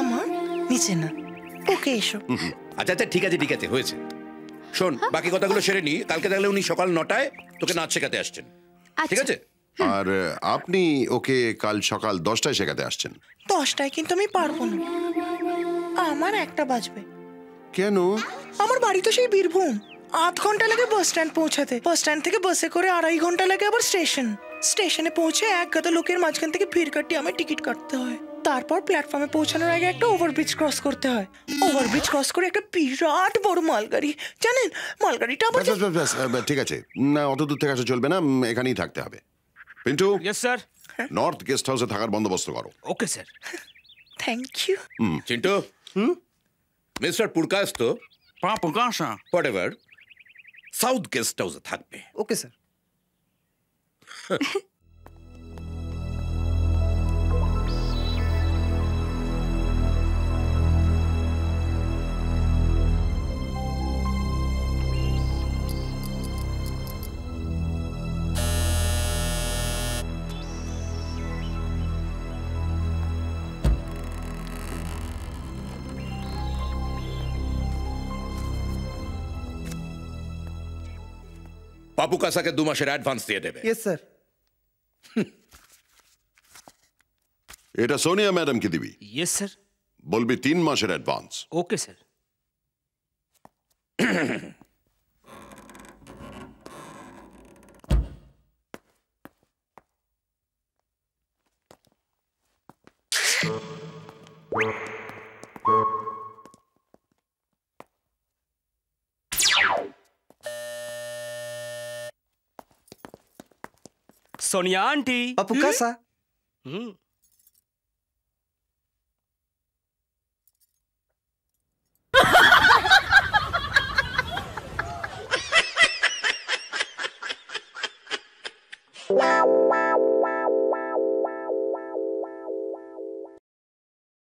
আমার, নিচে না। ওকে এসো। আচ্ছা আচ্ছা, ঠিক আছে ঠিক আছে, হয়েছে। শোন, বাকি কথাগুলো সেরে নি। কালকে তাহলে উনি সকাল 9টায় তোকে নাচ শেখাতে আসছেন, ঠিক আছে? আর আপনি ওকে কাল সকাল 10টায় শেখাতে আসছেন। 10টায় কিন্তু আমি পারবো না, আমার 1টা বাজবে। কেন? আমার বাড়ি তো সেই বীরভূম, 8 ঘন্টা লাগে বাস স্ট্যান্ড পৌঁছাতে। বাস স্ট্যান্ড থেকে বাসে করে 2.5 ঘন্টা লাগে আবার স্টেশনে পৌঁছে এক গাদা লোকের মাঝখান থেকে ভিড় কাটিয়ে আমার টিকিট কাটতে হয়। তারপর প্ল্যাটফর্মে পৌঁছানোর আগে একটা ওভারব্রিজ ক্রস করতে হয়। ওভারব্রিজ ক্রস করে একটা বিরাট বড় মালগাড়ি, জানেন মালগাড়িটা আবার। ঠিক আছে, না অত দূর থেকে আসা চলবে না, এখানেই থাকতে হবে। Pintu. Yes sir. North guest হাউসে থাকার বন্দোবস্ত করো। Okay sir. Thank you. Chintu, mister Purkasta whatever south guest হাউসে থাকবে। Okay sir. পাপু কাসাকে 2 মাসের অ্যাডভান্স দিয়ে দেবে। Yes sir. এটা সোনিয়া ম্যাডামকে দিবি। Yes sir. বলবি 3 মাসের advance. Okay sir. Sonia aunty. Papu कैसा?